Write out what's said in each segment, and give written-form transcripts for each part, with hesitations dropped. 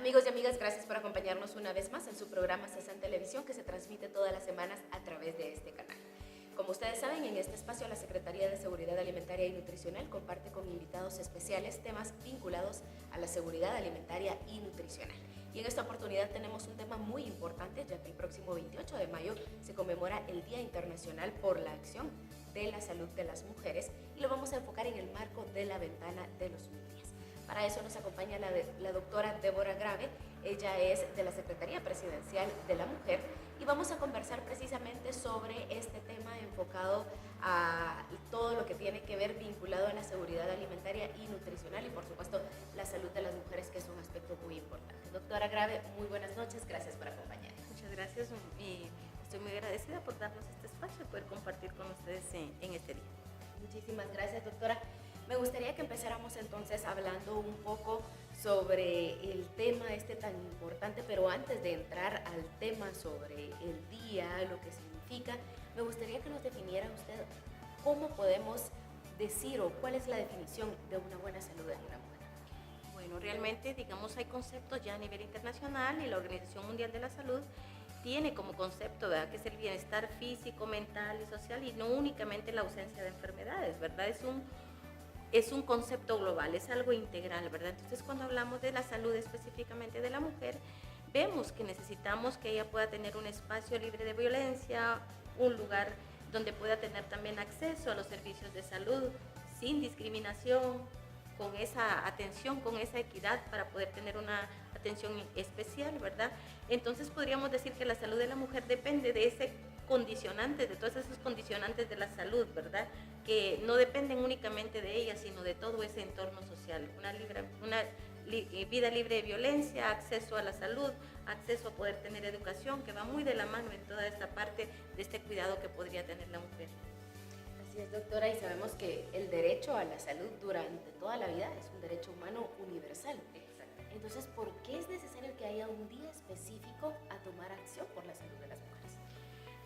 Amigos y amigas, gracias por acompañarnos una vez más en su programa CESAN Televisión, que se transmite todas las semanas a través de este canal. Como ustedes saben, en este espacio la Secretaría de Seguridad Alimentaria y Nutricional comparte con invitados especiales temas vinculados a la seguridad alimentaria y nutricional. Y en esta oportunidad tenemos un tema muy importante, ya que el próximo 28 de mayo se conmemora el Día Internacional por la Acción de la Salud de las Mujeres y lo vamos a enfocar en el marco de la ventana de los 1000 días. Para eso nos acompaña la doctora Débora Grave. Ella es de la Secretaría Presidencial de la Mujer y vamos a conversar precisamente sobre este tema enfocado a todo lo que tiene que ver vinculado a la seguridad alimentaria y nutricional y por supuesto la salud de las mujeres, que es un aspecto muy importante. Doctora Grave, muy buenas noches, gracias por acompañarnos. Muchas gracias y estoy muy agradecida por darnos este espacio y poder compartir con ustedes en este día. Muchísimas gracias, doctora. Me gustaría que empezáramos entonces hablando un poco sobre el tema tan importante, pero antes de entrar al tema sobre el día, lo que significa, me gustaría que nos definiera usted cómo podemos decir o cuál es la definición de una buena salud en una mujer. Bueno, realmente, digamos, hay conceptos ya a nivel internacional y la Organización Mundial de la Salud tiene como concepto, ¿verdad?, que es el bienestar físico, mental y social y no únicamente la ausencia de enfermedades, ¿verdad? Es un concepto global, es algo integral, ¿verdad? Entonces, cuando hablamos de la salud específicamente de la mujer, vemos que necesitamos que ella pueda tener un espacio libre de violencia, un lugar donde pueda tener también acceso a los servicios de salud sin discriminación, con esa atención, con esa equidad para poder tener una atención especial, ¿verdad? Entonces podríamos decir que la salud de la mujer depende de ese condicionante, de todos esos condicionantes de la salud, ¿verdad? Que no dependen únicamente de ella, sino de todo ese entorno social. Una vida libre de violencia, acceso a la salud, acceso a poder tener educación, que va muy de la mano en toda esta parte de este cuidado que podría tener la mujer. Así es, doctora, y sabemos que el derecho a la salud durante toda la vida es un derecho humano universal. Exacto. Entonces, ¿por qué es necesario que haya un día específico a tomar acción por la salud de las mujeres?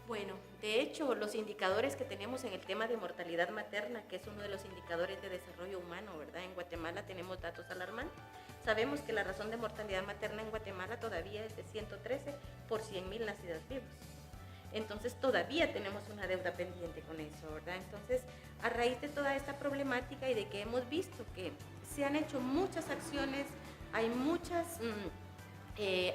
Bueno, de hecho, los indicadores que tenemos en el tema de mortalidad materna, que es uno de los indicadores de desarrollo humano, ¿verdad? En Guatemala tenemos datos alarmantes. Sabemos que la razón de mortalidad materna en Guatemala todavía es de 113 por 100,000 nacidas vivas. Entonces todavía tenemos una deuda pendiente con eso, ¿verdad? Entonces, a raíz de toda esta problemática y de que hemos visto que se han hecho muchas acciones, hay muchas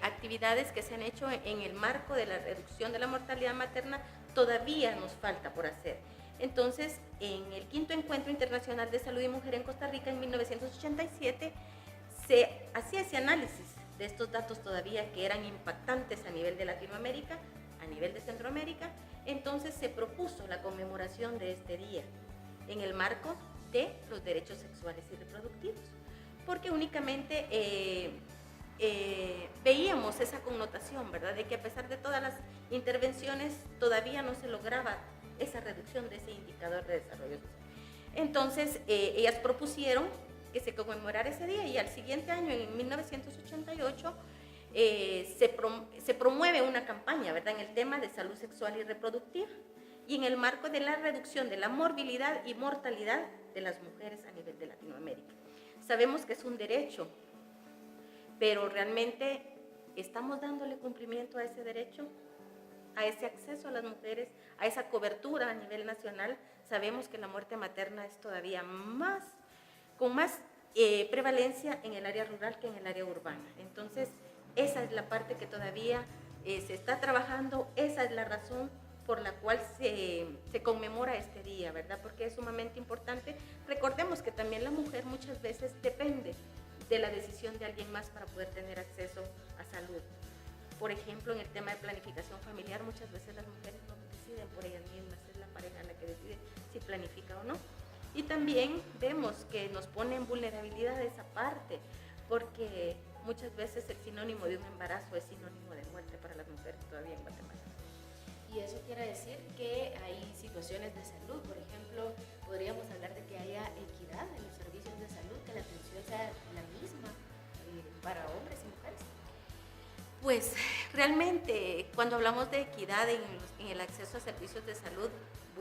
actividades que se han hecho en el marco de la reducción de la mortalidad materna, todavía nos falta por hacer. Entonces, en el 5º Encuentro Internacional de Salud y Mujer en Costa Rica en 1987, se hacía ese análisis de estos datos todavía que eran impactantes a nivel de Latinoamérica, a nivel de Centroamérica. Entonces se propuso la conmemoración de este día en el marco de los derechos sexuales y reproductivos, porque únicamente veíamos esa connotación, ¿verdad?, de que a pesar de todas las intervenciones todavía no se lograba esa reducción de ese indicador de desarrollo social. Entonces ellas propusieron que se conmemorara ese día y al siguiente año, en 1988, se promueve una campaña, ¿verdad?, en el tema de salud sexual y reproductiva y en el marco de la reducción de la morbilidad y mortalidad de las mujeres a nivel de Latinoamérica. Sabemos que es un derecho, pero realmente estamos dándole cumplimiento a ese derecho, a ese acceso a las mujeres, a esa cobertura a nivel nacional. Sabemos que la muerte materna es todavía con más prevalencia en el área rural que en el área urbana. Entonces, esa es la parte que todavía se está trabajando, esa es la razón por la cual se conmemora este día, ¿verdad? Porque es sumamente importante. Recordemos que también la mujer muchas veces depende de la decisión de alguien más para poder tener acceso a salud. Por ejemplo, en el tema de planificación familiar, muchas veces las mujeres no deciden por ellas mismas, es la pareja la que decide si planifica o no. Y también vemos que nos pone en vulnerabilidad esa parte, porque muchas veces el sinónimo de un embarazo es sinónimo de muerte para las mujeres todavía en Guatemala. Y eso quiere decir que hay situaciones de salud, por ejemplo, podríamos hablar de que haya equidad en los servicios de salud, que la atención sea la misma para hombres y mujeres. Pues realmente cuando hablamos de equidad en el acceso a servicios de salud,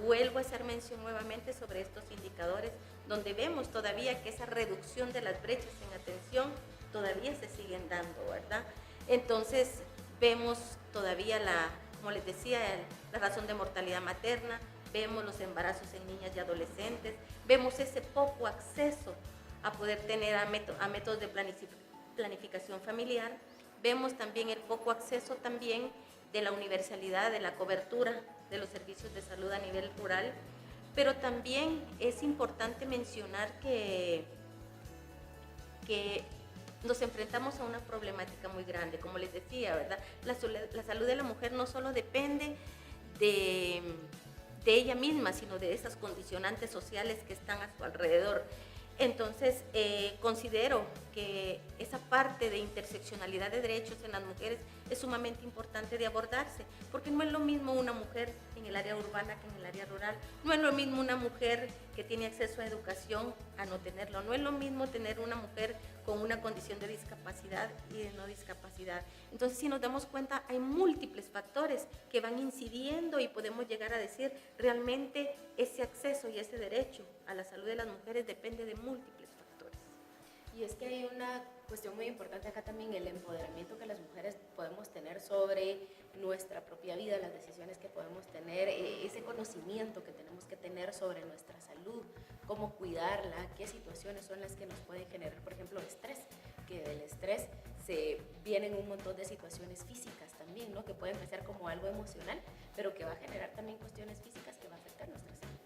vuelvo a hacer mención nuevamente sobre estos indicadores donde vemos todavía que esa reducción de las brechas en atención todavía todavía se siguen dando, ¿verdad? Entonces vemos todavía como les decía, la razón de mortalidad materna, vemos los embarazos en niñas y adolescentes, vemos ese poco acceso a poder tener a métodos de planificación familiar, vemos también el poco acceso también de la universalidad, de la cobertura de los servicios de salud a nivel rural, pero también es importante mencionar que nos enfrentamos a una problemática muy grande, como les decía, ¿verdad? La salud de la mujer no solo depende de ella misma, sino de esas condicionantes sociales que están a su alrededor. Entonces, considero que esa parte de interseccionalidad de derechos en las mujeres es sumamente importante de abordarse, porque no es lo mismo una mujer en el área urbana que en el área rural, no es lo mismo una mujer que tiene acceso a educación a no tenerlo, no es lo mismo tener una mujer con una condición de discapacidad y de no discapacidad. Entonces, si nos damos cuenta, hay múltiples factores que van incidiendo y podemos llegar a decir realmente ese acceso y ese derecho a la salud de las mujeres depende de múltiples factores. Y es que hay una cuestión muy importante acá también, el empoderamiento que las mujeres podemos tener sobre nuestra propia vida, las decisiones que podemos tener, ese conocimiento que tenemos que tener sobre nuestra salud, cómo cuidarla, qué situaciones son las que nos pueden generar, por ejemplo, estrés, que del estrés se vienen un montón de situaciones físicas también, ¿no? Que puede empezar como algo emocional, pero que va a generar también cuestiones físicas que va a afectar nuestra salud.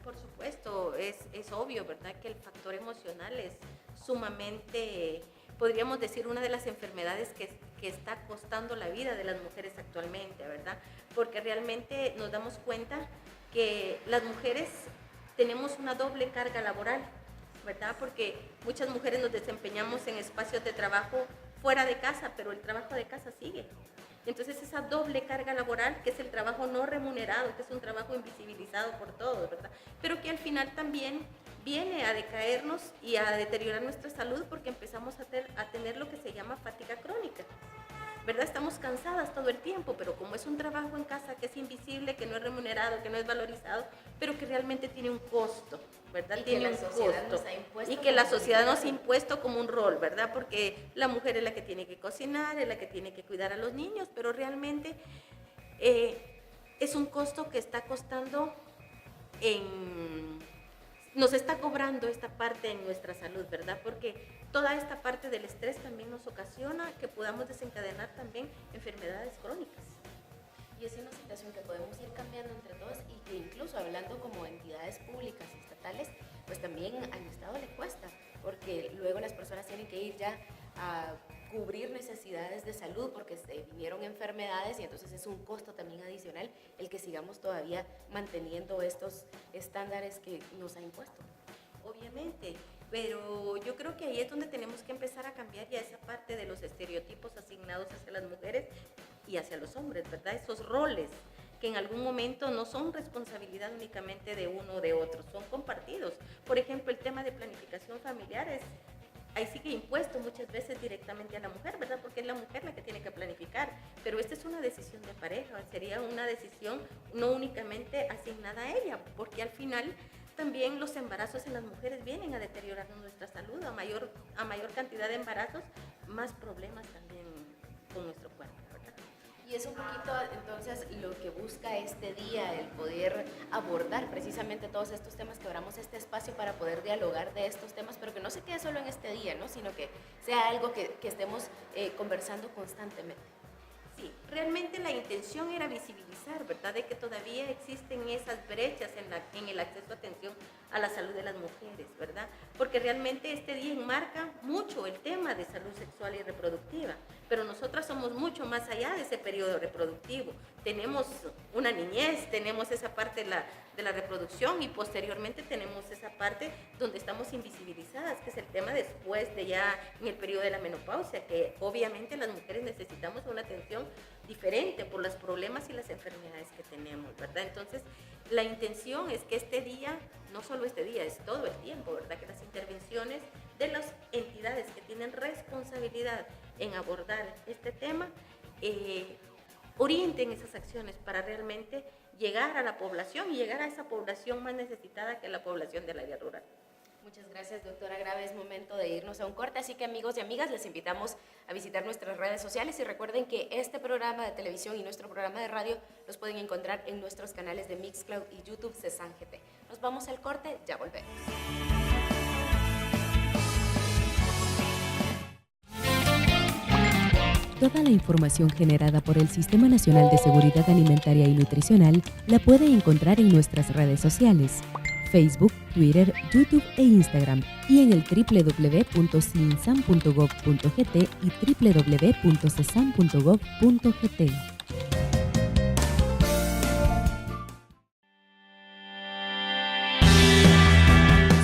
Por supuesto, es obvio, ¿verdad? Que el factor emocional es sumamente, podríamos decir, una de las enfermedades que está costando la vida de las mujeres actualmente, ¿verdad? Porque realmente nos damos cuenta que las mujeres tenemos una doble carga laboral, ¿verdad? Porque muchas mujeres nos desempeñamos en espacios de trabajo fuera de casa, pero el trabajo de casa sigue. Entonces esa doble carga laboral, que es el trabajo no remunerado, que es un trabajo invisibilizado por todos, ¿verdad? Pero que al final también viene a decaernos y a deteriorar nuestra salud porque empezamos a tener lo que se llama fatiga crónica, ¿verdad? Estamos cansadas todo el tiempo, pero como es un trabajo en casa que es invisible, que no es remunerado, que no es valorizado, pero que realmente tiene un costo, ¿verdad? Tiene un costo. Y que la sociedad nos ha impuesto como un rol, ¿verdad? Porque la mujer es la que tiene que cocinar, es la que tiene que cuidar a los niños, pero realmente es un costo que está costando nos está cobrando esta parte en nuestra salud, ¿verdad? Porque toda esta parte del estrés también nos ocasiona que podamos desencadenar también enfermedades crónicas. Y es una situación que podemos ir cambiando entre todos y que incluso hablando como entidades públicas y estatales, pues también al Estado le cuesta, porque luego las personas tienen que ir ya a cubrir necesidades de salud porque se vinieron enfermedades y entonces es un costo también adicional el que sigamos todavía manteniendo estos estándares que nos ha impuesto. Obviamente, pero yo creo que ahí es donde tenemos que empezar a cambiar ya esa parte de los estereotipos asignados hacia las mujeres y hacia los hombres, ¿verdad? Esos roles que en algún momento no son responsabilidad únicamente de uno o de otro, son compartidos. Por ejemplo, el tema de planificación familiar ahí sigue impuesto muchas veces directamente a la mujer, ¿verdad? Porque es la mujer la que tiene que planificar, pero esta es una decisión de pareja, sería una decisión no únicamente asignada a ella, porque al final también los embarazos en las mujeres vienen a deteriorar nuestra salud, a mayor cantidad de embarazos, más problemas también con nuestro cuerpo, ¿verdad? Y es un poquito entonces lo que busca este día, el poder abordar precisamente todos estos temas, que abramos este espacio para poder dialogar de estos temas, pero que no se quede solo en este día, ¿no? Sino que sea algo que estemos conversando constantemente. Sí, realmente la intención era visibilizar, ¿verdad?, de que todavía existen esas brechas en el acceso a atención a la salud de las mujeres, ¿verdad? Porque realmente este día enmarca mucho el tema de salud sexual y reproductiva, pero nosotras somos mucho más allá de ese periodo reproductivo. Tenemos una niñez, tenemos esa parte de la reproducción y posteriormente tenemos esa parte donde estamos invisibilizadas, que es el tema después de ya en el periodo de la menopausia, que obviamente las mujeres necesitamos una atención diferente por los problemas y las enfermedades que tenemos, ¿verdad? Entonces, la intención es que este día, no solo este día, es todo el tiempo, ¿verdad? Que las intervenciones de las entidades que tienen responsabilidad en abordar este tema orienten esas acciones para realmente llegar a la población y llegar a esa población más necesitada que la población del área rural. Muchas gracias, doctora Grave. Es momento de irnos a un corte, así que amigos y amigas, les invitamos a visitar nuestras redes sociales y recuerden que este programa de televisión y nuestro programa de radio los pueden encontrar en nuestros canales de Mixcloud y YouTube CESAN GT. Nos vamos al corte, ya volvemos. Toda la información generada por el Sistema Nacional de Seguridad Alimentaria y Nutricional la puede encontrar en nuestras redes sociales, Facebook, Twitter, YouTube e Instagram, y en el www.cinsan.gov.gt y www.cesan.gov.gt.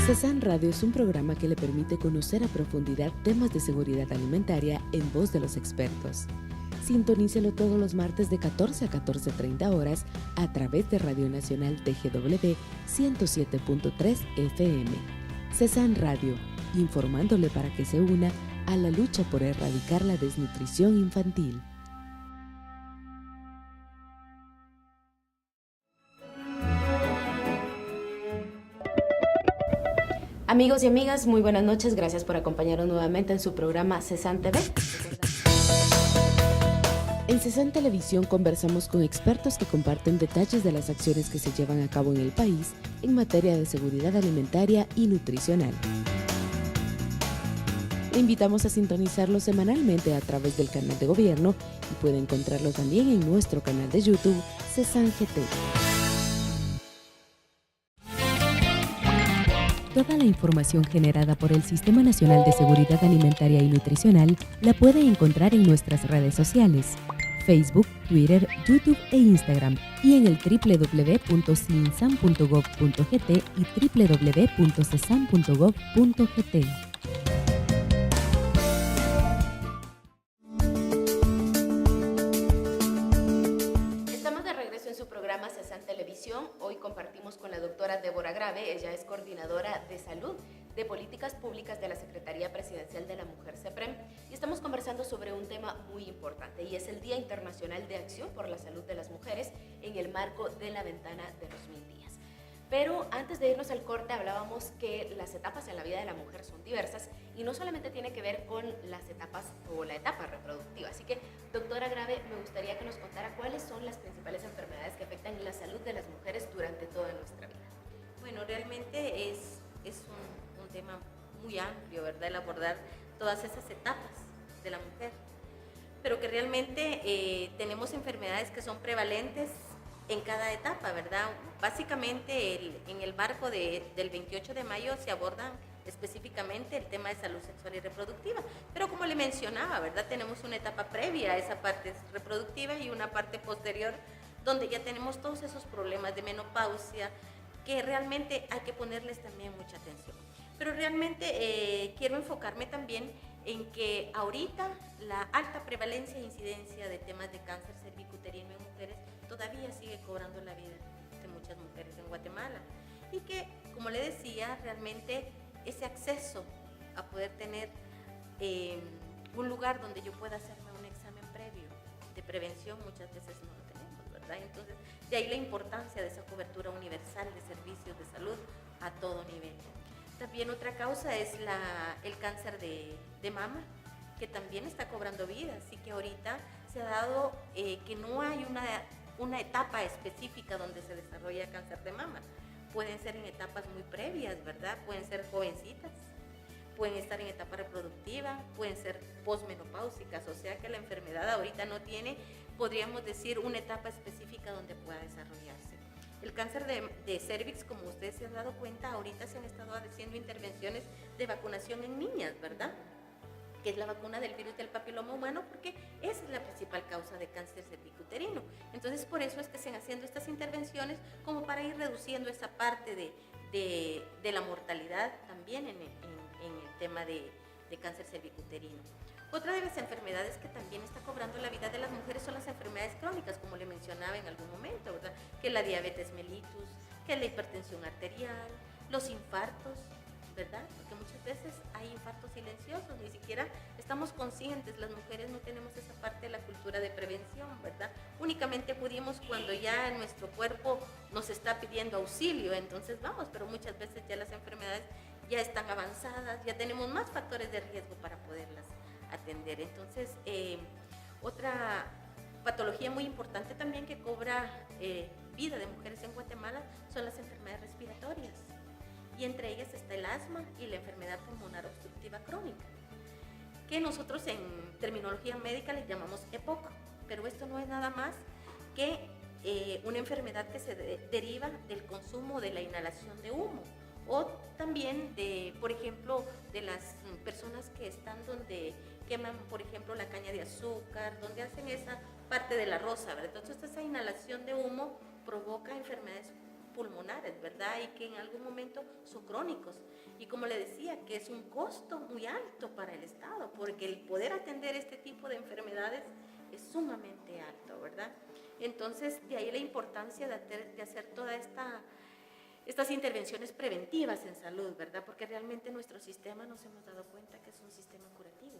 CESAN Radio es un programa que le permite conocer a profundidad temas de seguridad alimentaria en voz de los expertos. Sintonícelo todos los martes de 14 a 14:30 horas a través de Radio Nacional TGW 107.3 FM. CESAN Radio, informándole para que se una a la lucha por erradicar la desnutrición infantil. Amigos y amigas, muy buenas noches. Gracias por acompañarnos nuevamente en su programa CESAN TV. En CESAN Televisión conversamos con expertos que comparten detalles de las acciones que se llevan a cabo en el país en materia de seguridad alimentaria y nutricional. Le invitamos a sintonizarlo semanalmente a través del canal de gobierno y puede encontrarlo también en nuestro canal de YouTube CESAN GT. Toda la información generada por el Sistema Nacional de Seguridad Alimentaria y Nutricional la puede encontrar en nuestras redes sociales, Facebook, Twitter, YouTube e Instagram, y en el www.cinsan.gov.gt y www.cesan.gov.gt. Hoy compartimos con la doctora Débora Grave. Ella es coordinadora de salud de políticas públicas de la Secretaría Presidencial de la Mujer, CEPREM, y estamos conversando sobre un tema muy importante y es el Día Internacional de Acción por la Salud de las Mujeres en el marco de la ventana de los 1000 días. Pero antes de irnos al corte hablábamos que las etapas en la vida de la mujer son diversas y no solamente tiene que ver con las etapas o la etapa reproductiva. Así que, doctora Grave, me gustaría que nos contara cuáles son las principales enfermedades que afectan la salud de las mujeres durante toda nuestra vida. Bueno, realmente es un tema muy amplio, ¿verdad? El abordar todas esas etapas de la mujer, pero que realmente tenemos enfermedades que son prevalentes en cada etapa, ¿verdad? Básicamente en el marco del 28 de mayo se abordan específicamente el tema de salud sexual y reproductiva, pero como le mencionaba, ¿verdad? Tenemos una etapa previa a esa parte reproductiva y una parte posterior donde ya tenemos todos esos problemas de menopausia que realmente hay que ponerles también mucha atención. Pero realmente quiero enfocarme también en que ahorita la alta prevalencia e incidencia de temas de cáncer cervicuterino en mujeres todavía sigue cobrando la vida de muchas mujeres en Guatemala y que, como le decía, realmente ese acceso a poder tener un lugar donde yo pueda hacerme un examen previo de prevención muchas veces no lo tenemos, ¿verdad? Entonces, de ahí la importancia de esa cobertura universal de servicios de salud a todo nivel. También otra causa es el cáncer de mama, que también está cobrando vida, así que ahorita se ha dado que no hay una etapa específica donde se desarrolla cáncer de mama. Pueden ser en etapas muy previas, ¿verdad? Pueden ser jovencitas, pueden estar en etapa reproductiva, pueden ser posmenopáusicas, o sea que la enfermedad ahorita no tiene, podríamos decir, una etapa específica donde pueda desarrollarse. El cáncer de cervix, como ustedes se han dado cuenta, ahorita se han estado haciendo intervenciones de vacunación en niñas, ¿verdad? Que es la vacuna del virus del papiloma humano, porque esa es la principal causa de cáncer cervicuterino. Entonces, por eso es que se están haciendo estas intervenciones como para ir reduciendo esa parte de la mortalidad también en el tema de cáncer cervicuterino. Otra de las enfermedades que también está cobrando la vida de las mujeres son las enfermedades crónicas, como le mencionaba en algún momento, ¿verdad? Que la diabetes mellitus, que la hipertensión arterial, los infartos, ¿verdad? Porque muchas veces hay infartos silenciosos, ni siquiera estamos conscientes, las mujeres no tenemos esa parte de la cultura de prevención, ¿verdad? Únicamente acudimos cuando ya nuestro cuerpo nos está pidiendo auxilio, entonces vamos, pero muchas veces ya las enfermedades ya están avanzadas, ya tenemos más factores de riesgo para poderlas atender. Entonces, otra patología muy importante también que cobra vida de mujeres en Guatemala son las enfermedades respiratorias, y entre ellas está el asma y la enfermedad pulmonar obstructiva crónica, que nosotros en terminología médica le llamamos EPOC, pero esto no es nada más que una enfermedad que se deriva del consumo, de la inhalación de humo, o también de, por ejemplo, de las personas que están donde queman, por ejemplo, la caña de azúcar, donde hacen esa parte de la rosa, ¿verdad? Entonces esa inhalación de humo provoca enfermedades pulmonares, ¿verdad? Y que en algún momento son crónicos. Y como le decía, que es un costo muy alto para el Estado, porque el poder atender este tipo de enfermedades es sumamente alto, ¿verdad? Entonces, de ahí la importancia de hacer todas estas intervenciones preventivas en salud, ¿verdad? Porque realmente nuestro sistema nos hemos dado cuenta que es un sistema curativo,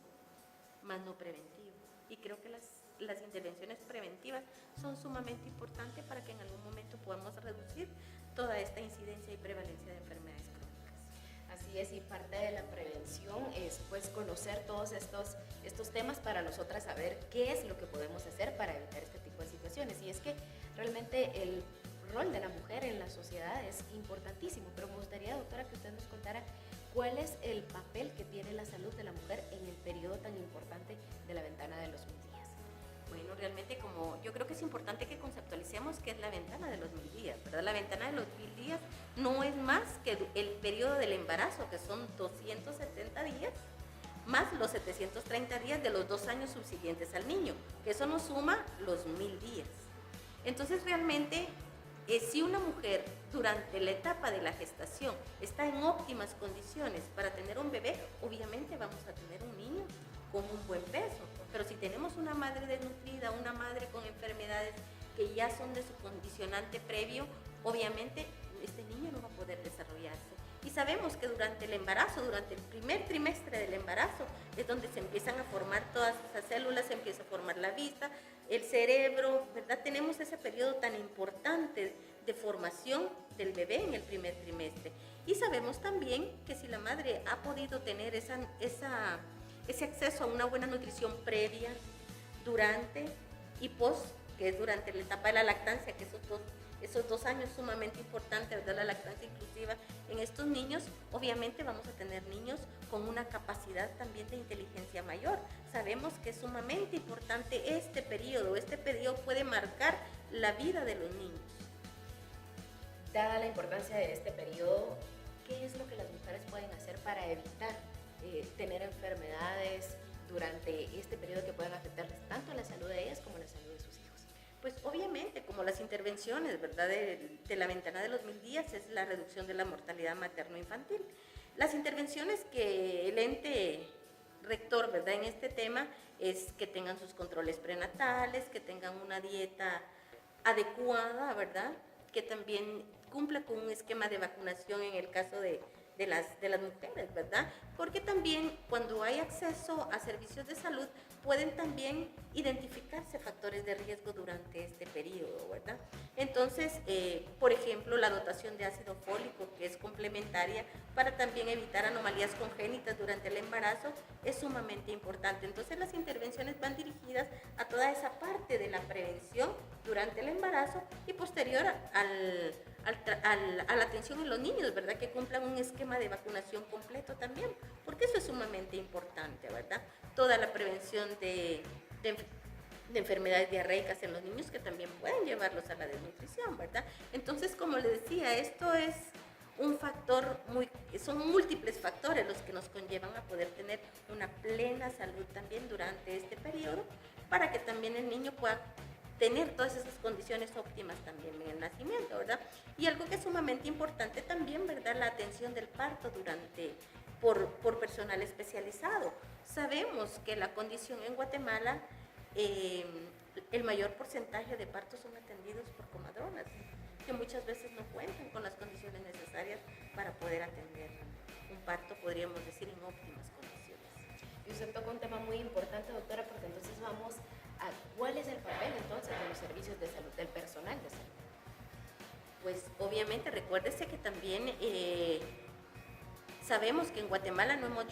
más no preventivo. Y creo que las intervenciones preventivas son sumamente importantes para que en algún momento podamos reducir toda esta incidencia y prevalencia de enfermedades crónicas. Así es, y parte de la prevención es pues conocer todos estos temas para nosotras saber qué es lo que podemos hacer para evitar este tipo de situaciones. Y es que realmente el rol de la mujer en la sociedad es importantísimo, pero me gustaría, doctora, que usted nos contara cuál es el papel que tiene la salud de la mujer en el periodo tan importante de la ventana de los 1000 días. Bueno, realmente como yo creo que es importante que conceptualicemos qué es la ventana de los 1000 días, ¿verdad? La ventana de los 1000 días no es más que el periodo del embarazo, que son 270 días, más los 730 días de los 2 años subsiguientes al niño, que eso nos suma los 1000 días. Entonces realmente, si una mujer durante la etapa de la gestación está en óptimas condiciones para tener un bebé, obviamente vamos a tener un niño con un buen peso. Pero si tenemos una madre desnutrida, una madre con enfermedades que ya son de su condicionante previo, obviamente este niño no va a poder desarrollarse. Y sabemos que durante el embarazo, durante el primer trimestre del embarazo, es donde se empiezan a formar todas esas células, se empieza a formar la vista, el cerebro, ¿verdad? Tenemos ese periodo tan importante de formación del bebé en el primer trimestre. Y sabemos también que si la madre ha podido tener ese acceso a una buena nutrición previa, durante y post, que es durante la etapa de la lactancia, que esos dos años sumamente importantes, ¿verdad? La lactancia inclusiva en estos niños, obviamente vamos a tener niños con una capacidad también de inteligencia mayor. Sabemos que es sumamente importante este periodo puede marcar la vida de los niños. Dada la importancia de este periodo, ¿qué es lo que las mujeres pueden hacer para evitar tener enfermedades durante este periodo que puedan afectarles tanto a la salud de ellas como a la salud de sus hijos? Pues obviamente, como las intervenciones, ¿verdad? de la ventana de los 1000 días es la reducción de la mortalidad materno-infantil. Las intervenciones que el ente rector, ¿verdad? En este tema es que tengan sus controles prenatales, que tengan una dieta adecuada, ¿verdad? Que también cumpla con un esquema de vacunación en el caso de las mujeres, ¿verdad? Porque también cuando hay acceso a servicios de salud pueden también identificarse factores de riesgo durante este periodo, ¿verdad? Entonces, por ejemplo, la dotación de ácido fólico, que es complementaria para también evitar anomalías congénitas durante el embarazo, es sumamente importante. Entonces, las intervenciones van dirigidas a toda esa parte de la prevención durante el embarazo y posterior a la atención en los niños, ¿verdad? Que cumplan un esquema de vacunación completo también, porque eso es sumamente importante, ¿verdad? Toda la prevención de enfermedades diarreicas en los niños que también pueden llevarlos a la desnutrición, ¿verdad? Entonces, como le decía, esto es un factor son múltiples factores los que nos conllevan a poder tener una plena salud también durante este periodo, para que también el niño pueda tener todas esas condiciones óptimas también en el nacimiento, ¿verdad? Y algo que es sumamente importante también, ¿verdad? La atención del parto por personal especializado. Sabemos que la condición en Guatemala, el mayor porcentaje de partos son atendidos por comadronas, que muchas veces no cuentan con las condiciones necesarias para poder atender un parto, podríamos decir, en óptimas condiciones. Y usted toca un tema muy importante, doctora, porque entonces vamos a cuál es el papel entonces de los servicios de salud, del personal de salud. Pues obviamente recuérdese que también Sabemos que en Guatemala no hemos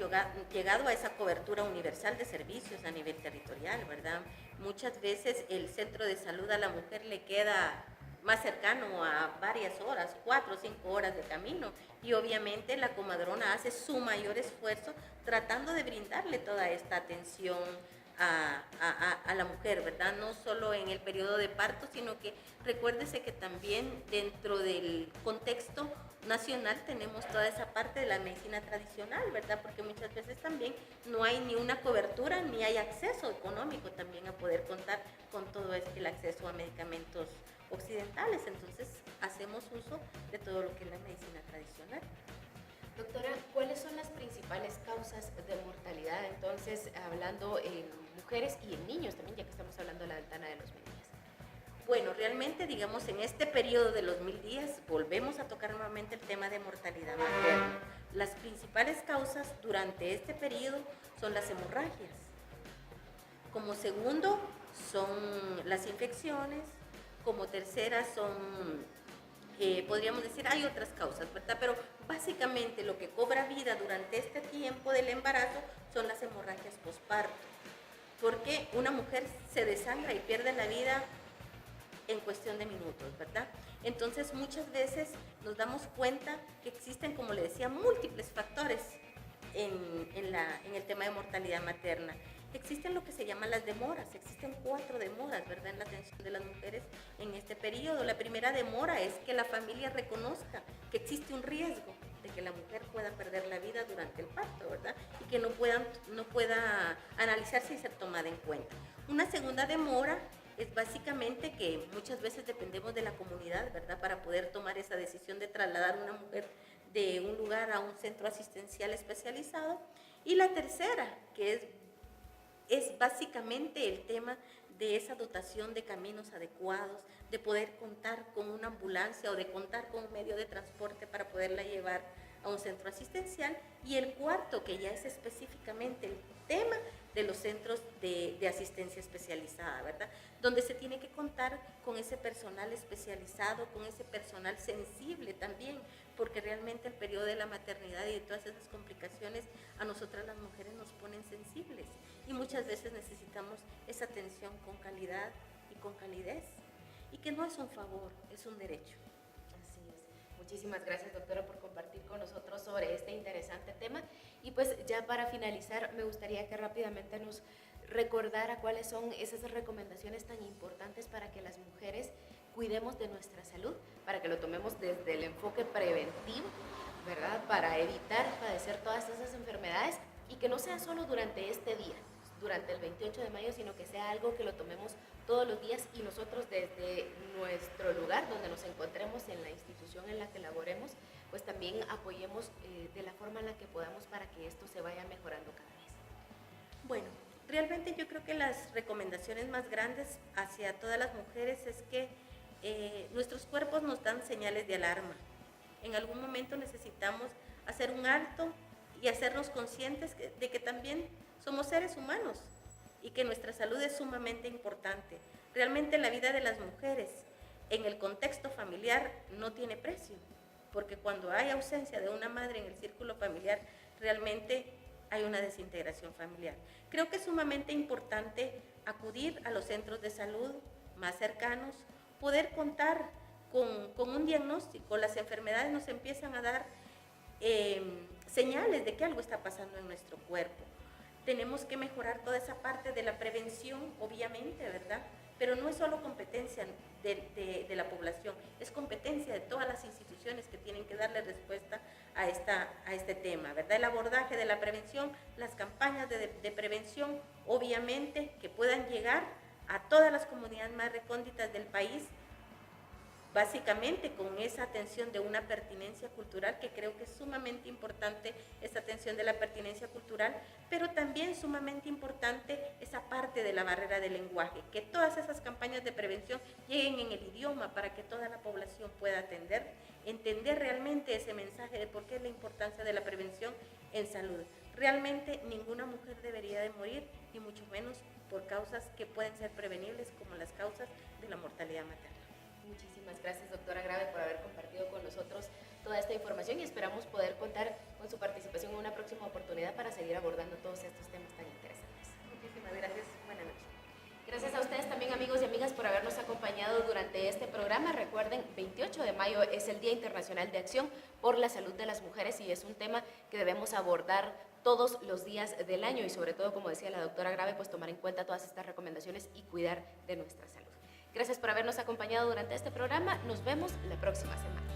llegado a esa cobertura universal de servicios a nivel territorial, ¿verdad? Muchas veces el centro de salud a la mujer le queda más cercano a varias horas, 4 o 5 horas de camino, y obviamente la comadrona hace su mayor esfuerzo tratando de brindarle toda esta atención a la mujer, ¿verdad? No solo en el periodo de parto, sino que recuérdese que también dentro del contexto nacional tenemos toda esa parte de la medicina tradicional, ¿verdad? Porque muchas veces también no hay ni una cobertura ni hay acceso económico también a poder contar con todo el acceso a medicamentos occidentales. Entonces hacemos uso de todo lo que es la medicina tradicional. Doctora, ¿cuáles son las principales causas de mortalidad, entonces, hablando en mujeres y en niños también, ya que estamos hablando de la ventana de los 1000 días? Bueno, realmente, digamos, en este periodo de los 1000 días, volvemos a tocar nuevamente el tema de mortalidad materna. Las principales causas durante este periodo son las hemorragias. Como segundo, son las infecciones. Como tercera, son... podríamos decir, hay otras causas, ¿verdad? Pero básicamente lo que cobra vida durante este tiempo del embarazo son las hemorragias posparto, porque una mujer se desangra y pierde la vida en cuestión de minutos, ¿verdad? Entonces muchas veces nos damos cuenta que existen, como le decía, múltiples factores en el tema de mortalidad materna. Existen lo que se llaman las demoras, existen 4 demoras, ¿verdad?, en la atención de las mujeres en este periodo. La primera demora es que la familia reconozca que existe un riesgo de que la mujer pueda perder la vida durante el parto, ¿verdad?, y que no pueda analizarse y ser tomada en cuenta. Una segunda demora es básicamente que muchas veces dependemos de la comunidad, ¿verdad?, para poder tomar esa decisión de trasladar a una mujer de un lugar a un centro asistencial especializado. Y la tercera, que es básicamente el tema de esa dotación de caminos adecuados, de poder contar con una ambulancia o de contar con un medio de transporte para poderla llevar a un centro asistencial. Y el cuarto, que ya es específicamente el tema de los centros de asistencia especializada, ¿verdad?, donde se tiene que contar con ese personal especializado, con ese personal sensible también, porque realmente el periodo de la maternidad y de todas esas complicaciones a nosotras las mujeres nos ponen sensibles y muchas veces necesitamos esa atención con calidad y con calidez, y que no es un favor, es un derecho. Así es. Muchísimas gracias, doctora, por compartir con nosotros sobre este interesante tema. Y pues ya para finalizar, me gustaría que rápidamente nos recordara cuáles son esas recomendaciones tan importantes para que las mujeres cuidemos de nuestra salud, para que lo tomemos desde el enfoque preventivo, ¿verdad?, para evitar padecer todas esas enfermedades, y que no sea solo durante este día, durante el 28 de mayo, sino que sea algo que lo tomemos todos los días, y nosotros desde nuestro lugar donde nos encontremos, en la institución en la que laboremos, pues también apoyemos de la forma en la que podamos para que esto se vaya mejorando cada vez. Bueno, realmente yo creo que las recomendaciones más grandes hacia todas las mujeres es que nuestros cuerpos nos dan señales de alarma. En algún momento necesitamos hacer un alto y hacernos conscientes de que también somos seres humanos y que nuestra salud es sumamente importante. Realmente la vida de las mujeres en el contexto familiar no tiene precio, porque cuando hay ausencia de una madre en el círculo familiar, realmente hay una desintegración familiar. Creo que es sumamente importante acudir a los centros de salud más cercanos, poder contar con un diagnóstico. Las enfermedades nos empiezan a dar señales de que algo está pasando en nuestro cuerpo. Tenemos que mejorar toda esa parte de la prevención, obviamente, ¿verdad? Pero no es solo competencia de la población, es competencia de todas las instituciones que tienen que darle respuesta a este tema, ¿verdad? El abordaje de la prevención, las campañas de prevención, obviamente, que puedan llegar a todas las comunidades más recónditas del país, básicamente con esa atención de una pertinencia cultural, que creo que es sumamente importante esa atención de la pertinencia cultural, pero también sumamente importante esa parte de la barrera del lenguaje, que todas esas campañas de prevención lleguen en el idioma para que toda la población pueda entender realmente ese mensaje de por qué es la importancia de la prevención en salud. Realmente ninguna mujer debería de morir, y mucho menos por causas que pueden ser prevenibles, como las causas de la mortalidad materna. Muchísimas gracias, doctora Grave, por haber compartido con nosotros toda esta información, y esperamos poder contar con su participación en una próxima oportunidad para seguir abordando todos estos temas tan interesantes. Muchísimas gracias. Buenas noches. Gracias a ustedes también, amigos y amigas, por habernos acompañado durante este programa. Recuerden, 28 de mayo es el Día Internacional de Acción por la Salud de las Mujeres y es un tema que debemos abordar todos los días del año y sobre todo, como decía la doctora Grave, pues tomar en cuenta todas estas recomendaciones y cuidar de nuestra salud. Gracias por habernos acompañado durante este programa. Nos vemos la próxima semana.